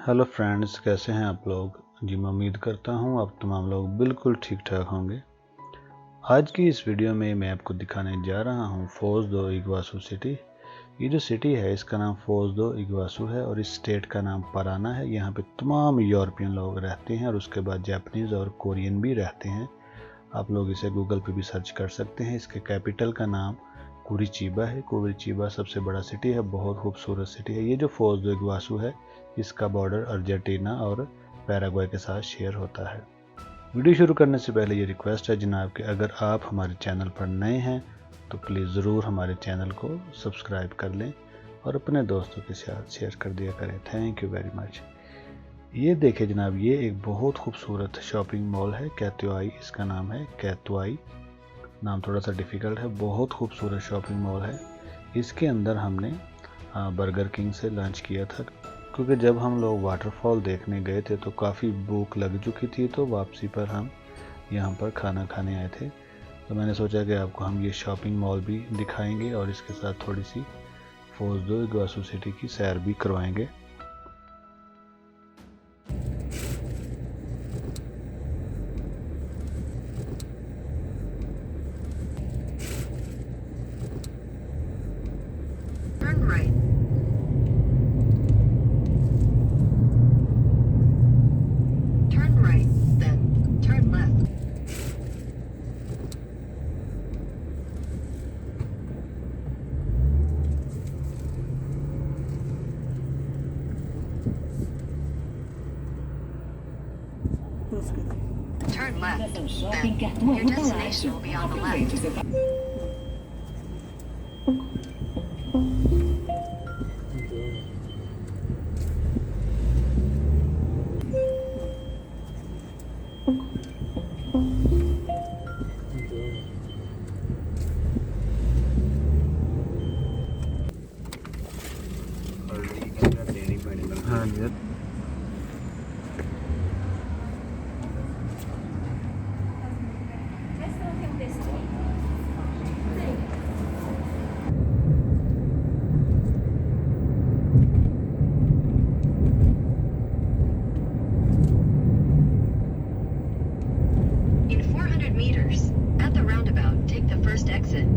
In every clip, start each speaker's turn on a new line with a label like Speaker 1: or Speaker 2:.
Speaker 1: Hello friends, कैसे हैं आप लोग। जी मैं उम्मीद करता हूं आप तमाम लोग बिल्कुल ठीक ठाक होंगे। आज की इस वीडियो में मैं आपको दिखाने जा रहा हूं फोज दो इग्वासू सिटी। ये जो सिटी है इसका नाम फोज दो इग्वासू है और इस स्टेट का नाम पराना है। यहाँ पे तमाम यूरोपियन लोग रहते हैं और उसके बाद जापानीज़ और कोरियन भी रहते हैं। आप लोग इसे गूगल पे भी सर्च कर सकते हैं। इसके कैपिटल का नाम कुरिचिबा है। कुरिचिबा सबसे बड़ा सिटी है, बहुत खूबसूरत सिटी है। ये जो फोज दो इग्वासू है इसका बॉर्डर अर्जेंटीना और पैराग्वे के साथ शेयर होता है। वीडियो शुरू करने से पहले ये रिक्वेस्ट है जनाब कि अगर आप हमारे चैनल पर नए हैं तो प्लीज़ ज़रूर हमारे चैनल को सब्सक्राइब कर लें और अपने दोस्तों के साथ शेयर कर दिया करें। Thank you very much. ये देखें जनाब, ये एक बहुत खूबसूरत शॉपिंग मॉल है, कैत्वाई इसका नाम है। कैत्वाई नाम थोड़ा सा डिफ़िकल्ट है। बहुत खूबसूरत शॉपिंग मॉल है। इसके अंदर हमने बर्गर किंग से लंच किया था, क्योंकि जब हम लोग वाटरफॉल देखने गए थे तो काफ़ी भूख लग चुकी थी, तो वापसी पर हम यहाँ पर खाना खाने आए थे। तो मैंने सोचा कि आपको हम ये शॉपिंग मॉल भी दिखाएंगे और इसके साथ थोड़ी सी फोज दो इग्वासू सिटी की सैर भी करवाएंगे।
Speaker 2: Turn right. Turn right, then turn left. Turn left, then your destination will be on the left.
Speaker 1: हाँ जी।
Speaker 2: In 400 meters, at the roundabout, take the first exit.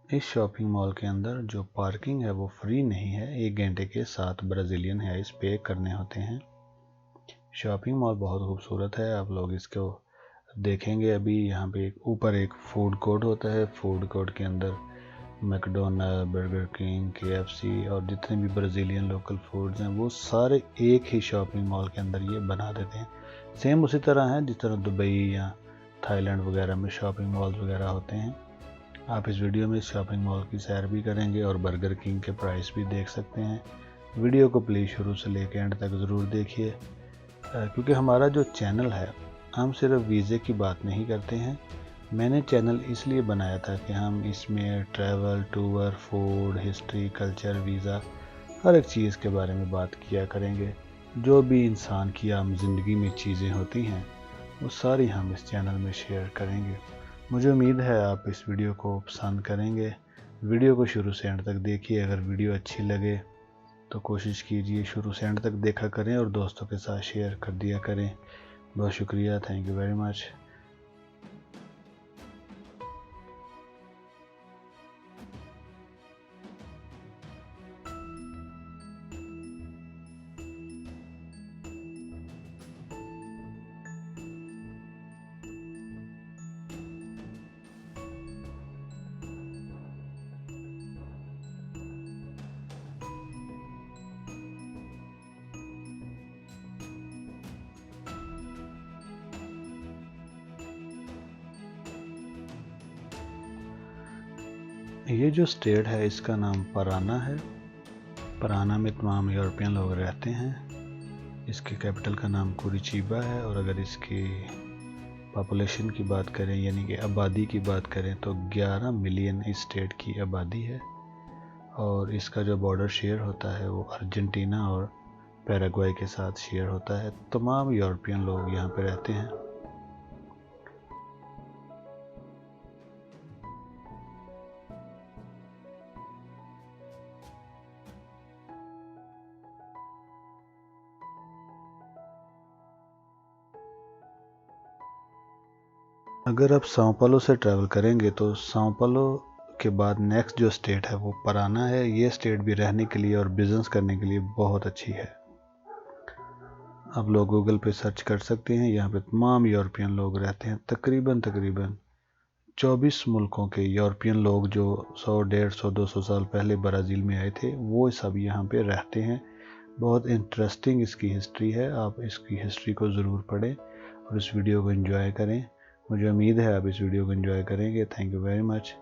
Speaker 1: इस शॉपिंग मॉल के अंदर जो पार्किंग है वो फ्री नहीं है, 1 घंटे के 7 ब्राज़ीलियन हाइस पे करने होते हैं। शॉपिंग मॉल बहुत खूबसूरत है, आप लोग इसको देखेंगे। अभी यहाँ पे ऊपर एक फूड कोर्ट होता है। फूड कोर्ट के अंदर मैकडोनल्ड, बर्गर किंग, KFC और जितने भी ब्राज़ीलियन लोकल फूड्स हैं वो सारे एक ही शॉपिंग मॉल के अंदर ये बना देते हैं। सेम उसी तरह है जिस तरह दुबई या थाईलैंड वगैरह में शॉपिंग मॉल्स वगैरह होते हैं। आप इस वीडियो में शॉपिंग मॉल की सैर भी करेंगे और बर्गर किंग के प्राइस भी देख सकते हैं। वीडियो को प्लीज़ शुरू से लेकर एंड तक ज़रूर देखिए, क्योंकि हमारा जो चैनल है हम सिर्फ वीज़े की बात नहीं करते हैं। मैंने चैनल इसलिए बनाया था कि हम इसमें travel, tour, food, history, culture, visa हर एक चीज़ के बारे में बात किया करेंगे। जो भी इंसान की आम ज़िंदगी में चीज़ें होती हैं वो सारी हम इस चैनल में शेयर करेंगे। मुझे उम्मीद है आप इस वीडियो को पसंद करेंगे। वीडियो को शुरू से एंड तक देखिए। अगर वीडियो अच्छी लगे तो कोशिश कीजिए शुरू से एंड तक देखा करें और दोस्तों के साथ शेयर कर दिया करें। बहुत शुक्रिया, थैंक यू वेरी मच। ये जो स्टेट है इसका नाम पराना है। पराना में तमाम यूरोपियन लोग रहते हैं। इसके कैपिटल का नाम कुरिचिबा है और अगर इसकी पॉपुलेशन की बात करें यानी कि आबादी की बात करें तो 11 मिलियन इस स्टेट की आबादी है। और इसका जो बॉर्डर शेयर होता है वो अर्जेंटीना और पैराग्वे के साथ शेयर होता है। तमाम यूरोपियन लोग यहाँ पे रहते हैं। अगर आप sao Paulo से ट्रैवल करेंगे तो sao Paulo के बाद नेक्स्ट जो स्टेट है वो paraná है। ये स्टेट भी रहने के लिए और बिजनेस करने के लिए बहुत अच्छी है। आप लोग गूगल पे सर्च कर सकते हैं। यहाँ पे तमाम यूरोपियन लोग रहते हैं। तकरीबन 24 मुल्कों के यूरोपियन लोग जो 100, 150, 200 साल पहले ब्राज़ील में आए थे वो सब यहाँ पे रहते हैं। बहुत इंटरेस्टिंग इसकी हिस्ट्री है। आप इसकी हिस्ट्री को ज़रूर पढ़ें और इस वीडियो को एंजॉय करें। मुझे उम्मीद है आप इस वीडियो को एंजॉय करेंगे। Thank you very much.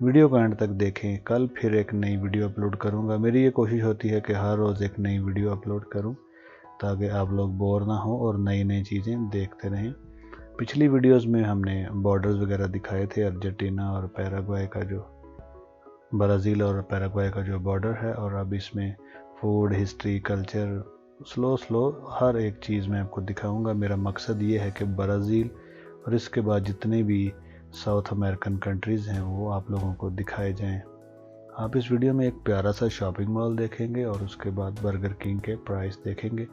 Speaker 1: Video को एंड तक देखें। कल फिर एक नई वीडियो अपलोड करूँगा। मेरी ये कोशिश होती है कि हर रोज़ एक नई वीडियो अपलोड करूँ ताकि आप लोग बोर ना हो और नई नई चीज़ें देखते रहें। पिछली वीडियोस में हमने बॉर्डर्स वगैरह दिखाए थे, अर्जेंटीना और पैराग्वे का, जो ब्राज़ील और पैराग्वे का जो बॉर्डर है। और अब इसमें फूड, हिस्ट्री, कल्चर, स्लो हर एक चीज़ मैं आपको दिखाऊंगा। मेरा मकसद ये है कि ब्राज़ील और इसके बाद जितने भी साउथ अमेरिकन कंट्रीज़ हैं वो आप लोगों को दिखाए जाएं। आप इस वीडियो में एक प्यारा सा शॉपिंग मॉल देखेंगे और उसके बाद बर्गर किंग के प्राइस देखेंगे।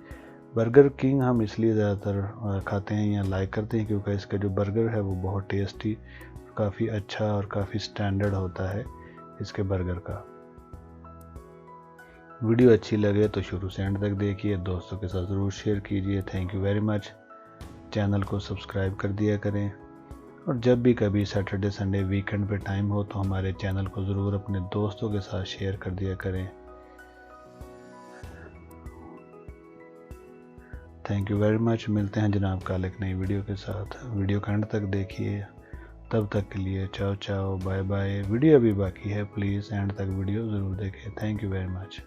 Speaker 1: बर्गर किंग हम इसलिए ज़्यादातर खाते हैं या लाइक करते हैं क्योंकि इसका जो बर्गर है वो बहुत टेस्टी, काफ़ी अच्छा और काफ़ी स्टैंडर्ड होता है इसके बर्गर का। वीडियो अच्छी लगे तो शुरू से एंड तक देखिए, दोस्तों के साथ ज़रूर शेयर कीजिए। Thank you very much. Channel को सब्सक्राइब कर दिया करें और जब भी कभी सैटरडे, संडे, वीकेंड पे टाइम हो तो हमारे चैनल को ज़रूर अपने दोस्तों के साथ शेयर कर दिया करें। Thank you very much. मिलते हैं जनाब कल एक नई वीडियो के साथ। वीडियो का एंड तक देखिए। तब तक के लिए चाओ चाओ, बाय बाय। वीडियो अभी बाकी है, प्लीज़ एंड तक वीडियो ज़रूर देखें। Thank you very much.